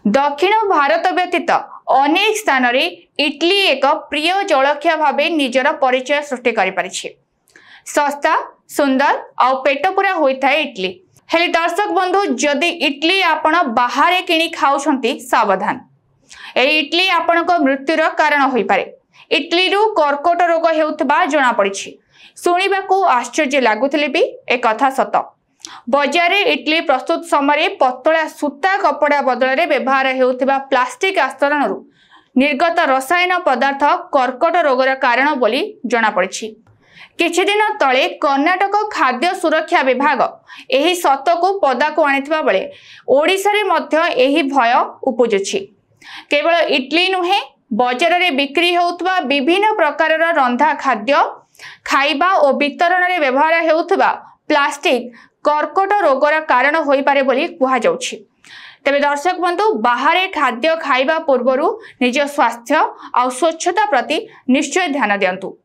दक्षिण भारत व्यतीत अनेक स्थान रे इडली एक प्रिय जलखिया भाव निजर परिचय सृष्टि कर सस्ता सुंदर आ पेट पूरा होता है इडली। हेले दर्शक बंधु जदि इडली आपण बाहर किणी खाउछंती सावधान, ए इडली आपण को मृत्युर कारण होई पारे। इडली रु कर्कट रोग हेउतबा जणा पड़िछि। सुनिबाकू आश्चर्य लागुथिले भी ए कथा सत। बजार इडली प्रस्तुत समय पतला सूता कपड़ा बदल व्यवहार हेउथिबा प्लास्टिक आस्तरण निर्गत रसायन पदार्थ कर्कट रोगर कारण बोली जणा पड़िछि। किछि दिन तले कर्नाटक खाद्य सुरक्षा विभाग एही सत को पदा को आनिथिबा बेले ओडिसा रे मध्य एही भय उपजुछि। केवल इडली नुहे बजार रे बिक्री हेउथबा विभिन्न प्रकार रंधा खाद्य खाइबा और वितरण रे व्यवहार हेउथबा प्लास्टिक कर्कट रोगर कारण होई पारे बोली कुहा जाउछि। तेबे दर्शक बंधु बाहर खाद्य खाइबा पूर्वरु निज स्वास्थ्य और स्वच्छता प्रति निश्चय ध्यान दियंतु।